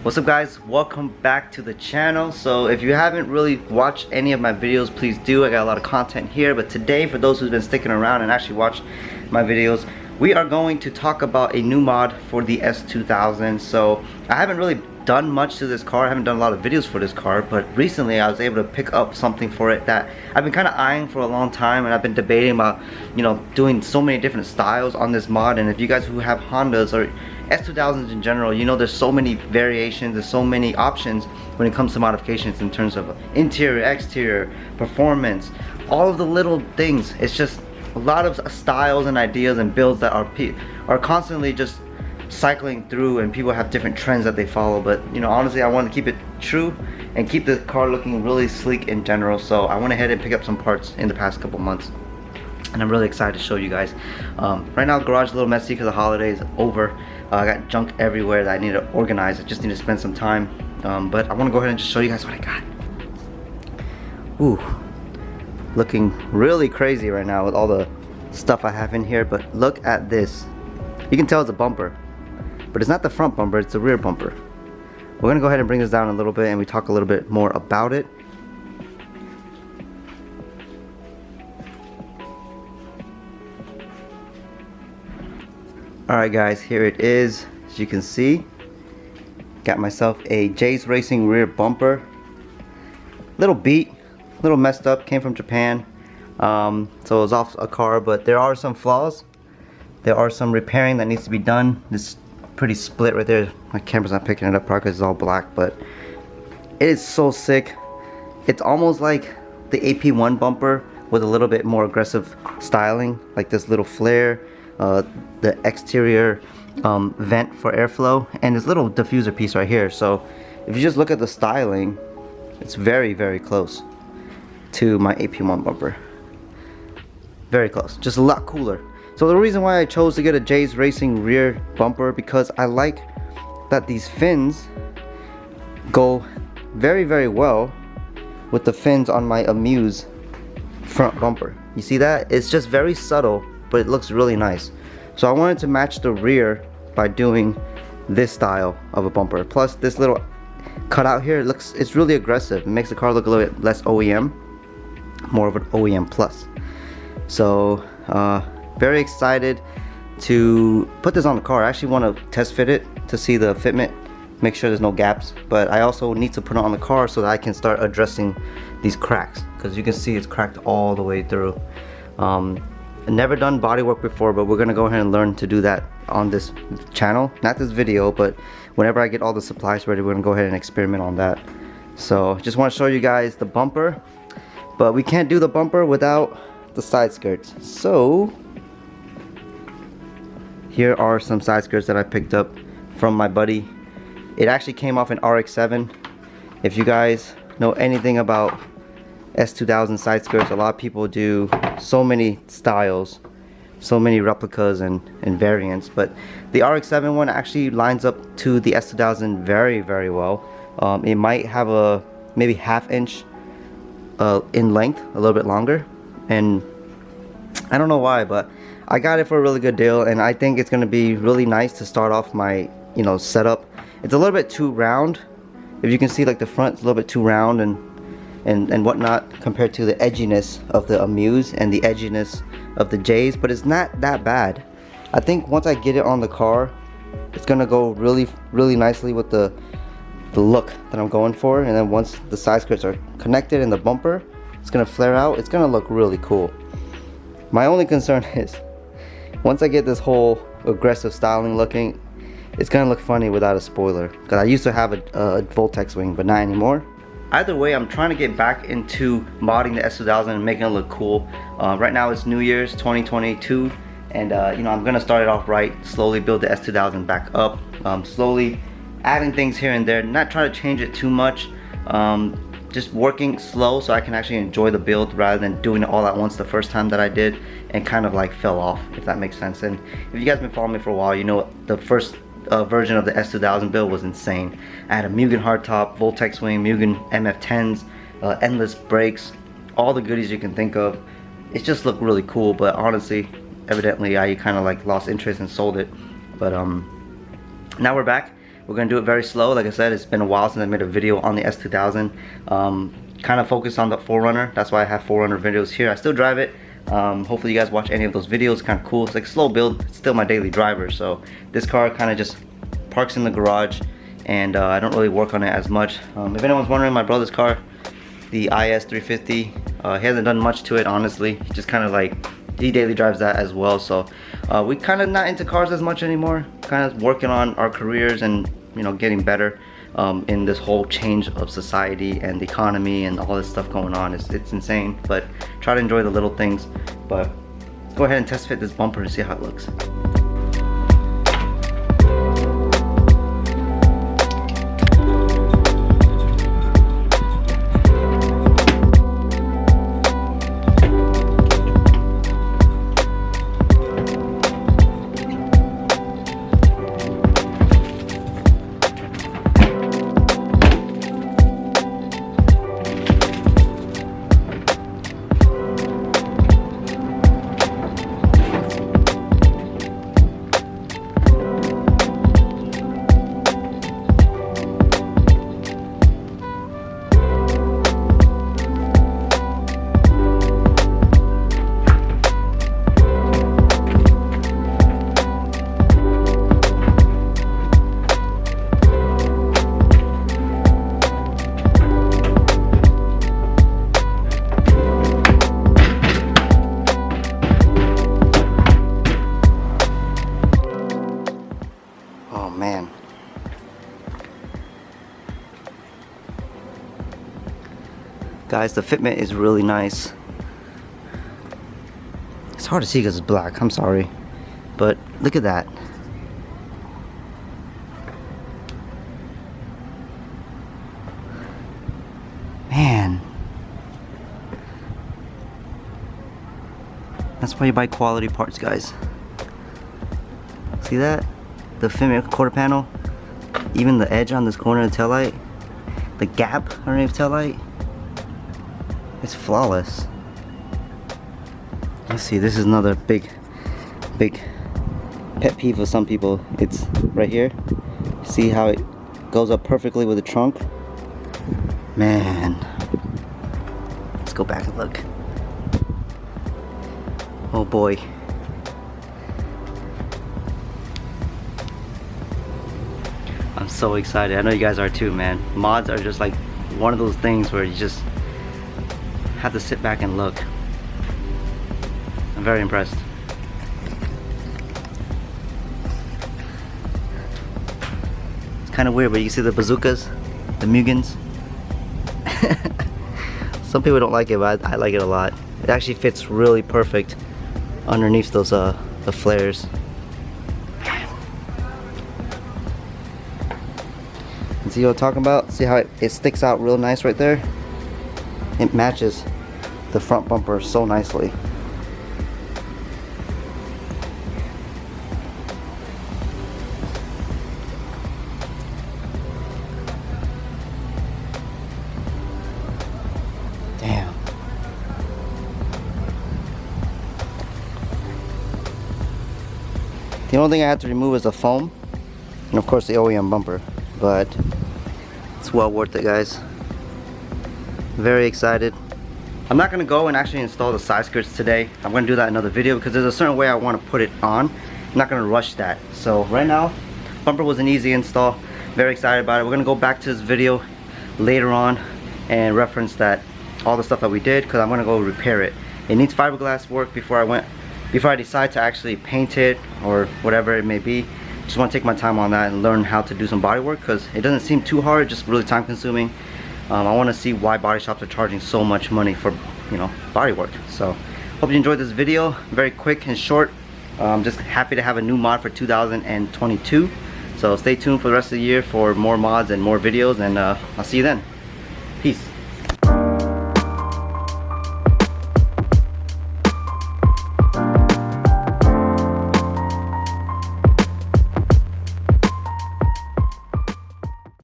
What's up guys, welcome back to the channel. So if you haven't really watched any of my videos, please do. I got a lot of content here, but today, for those who've been sticking around and actually watched my videos, we are going to talk about a new mod for the S2000. So I haven't really done much to this car, I haven't done a lot of videos for this car, but recently I was able to pick up something for it that I've been kind of eyeing for a long time, and I've been debating about, you know, doing so many different styles on this mod. And if you guys who have Hondas or S2000s in general, you know there's so many variations, there's so many options when it comes to modifications in terms of interior, exterior, performance, all of the little things. It's just a lot of styles and ideas and builds that are constantly just cycling through, and people have different trends that they follow. But you know, honestly, I wanted to keep it true and keep the car looking really sleek in general. So I went ahead and picked up some parts in the past couple months, and I'm really excited to show you guys. Right now the garage is a little messy because the holiday is over. I got junk everywhere that I need to organize. I just need to spend some time, but I want to go ahead and just show you guys what I got. Ooh, looking really crazy right now with all the stuff I have in here. But look at this. You can tell it's a bumper, but it's not the front bumper, it's the rear bumper. We're gonna go ahead and bring this down a little bit and we talk a little bit more about it. Alright guys, here it is. As you can see, got myself a J's Racing rear bumper. Little beat, little messed up, came from Japan. So it was off a car, but there are some flaws. There are some repairing that needs to be done. This pretty split right there. My camera's not picking it up because it's all black, but it is so sick. It's almost like the AP1 bumper with a little bit more aggressive styling, like this little flare, the exterior vent for airflow, and this little diffuser piece right here. So if you just look at the styling, it's very, very close to my AP1 bumper. Very close, just a lot cooler. So the reason why I chose to get a J's Racing rear bumper, because I like that these fins go very, very well with the fins on my Amuse front bumper. You see that? It's just very subtle, but it looks really nice. So I wanted to match the rear by doing this style of a bumper. Plus this little cutout here, it's really aggressive. It makes the car look a little bit less OEM, more of an OEM plus. So very excited to put this on the car. I actually want to test fit it to see the fitment, make sure there's no gaps, but I also need to put it on the car so that I can start addressing these cracks, because you can see it's cracked all the way through. I've never done body work before, but we're gonna go ahead and learn to do that on this channel. Not this video, but whenever I get all the supplies ready, we're gonna go ahead and experiment on that. So just want to show you guys the bumper, but we can't do the bumper without the side skirts. So here are some side skirts that I picked up from my buddy. It actually came off an RX-7. If you guys know anything about S2000 side skirts, a lot of people do so many styles, so many replicas and variants, but the RX-7 one actually lines up to the S2000 very, very well. It might have a maybe ½ inch in length, a little bit longer, and I don't know why, but I got it for a really good deal, and I think it's going to be really nice to start off my, you know, setup. It's a little bit too round. If you can see, like the front's a little bit too round and whatnot compared to the edginess of the Amuse and the edginess of the J's, but it's not that bad. I think once I get it on the car, it's gonna go really, really nicely with the look that I'm going for. And then once the side skirts are connected and the bumper, it's gonna flare out. It's gonna look really cool. My only concern is, once I get this whole aggressive styling looking, it's gonna look funny without a spoiler, because I used to have a Voltex wing, but not anymore. Either way, I'm trying to get back into modding the S2000 and making it look cool. Right now it's New Year's 2022, and you know, I'm gonna start it off right, slowly build the S2000 back up, slowly adding things here and there, not trying to change it too much, just working slow so I can actually enjoy the build rather than doing it all at once the first time that I did and kind of like fell off, if that makes sense. And if you guys been following me for a while, you know the first version of the S2000 build was insane. I had a Mugen hardtop, Voltex wing, Mugen MF10s, endless brakes, all the goodies you can think of. It just looked really cool, but honestly, evidently I kind of like lost interest and sold it. But now we're back. We're gonna do it very slow. Like I said, it's been a while since I made a video on the S2000. Kind of focused on the 4Runner. That's why I have 4Runner videos here. I still drive it. Hopefully you guys watch any of those videos. It's kind of cool. It's like slow build. It's still my daily driver. So this car kind of just parks in the garage, and I don't really work on it as much. If anyone's wondering, my brother's car, the IS 350, he hasn't done much to it, honestly. He just kind of like, he daily drives that as well. So we kind of not into cars as much anymore. Kind of working on our careers and, you know, getting better in this whole change of society and the economy and all this stuff going on. It's insane, but try to enjoy the little things. But let's go ahead and test fit this bumper and see how it looks. Man, guys, the fitment is really nice. It's hard to see because it's black, I'm sorry, but look at that. Man, that's why you buy quality parts, guys. See that? The fitment quarter panel, even the edge on this corner of the taillight, the gap underneath the taillight, it's flawless. Let's see, this is another big pet peeve of some people. It's right here. See how it goes up perfectly with the trunk? Man, let's go back and look. Oh boy. I'm so excited. I know you guys are too, man. Mods are just like one of those things where you just have to sit back and look. I'm very impressed. It's kind of weird, but you see the bazookas, the Mugans. Some people don't like it, but I like it a lot. It actually fits really perfect underneath those the flares. See what I'm talking about? See how it sticks out real nice right there? It matches the front bumper so nicely. Damn. The only thing I have to remove is the foam and of course the OEM bumper, but it's well worth it, guys. Very excited. I'm not gonna go and actually install the side skirts today. I'm gonna do that in another video because there's a certain way I want to put it on. I'm not gonna rush that. So right now, bumper was an easy install. Very excited about it. We're gonna go back to this video later on and reference that all the stuff that we did, because I'm gonna go repair it. It needs fiberglass work before I decide to actually paint it or whatever it may be. Just want to take my time on that and learn how to do some body work, because it doesn't seem too hard, just really time consuming. I want to see why body shops are charging so much money for, you know, body work. So hope you enjoyed this video. Very quick and short. I'm just happy to have a new mod for 2022. So stay tuned for the rest of the year for more mods and more videos, and I'll see you then.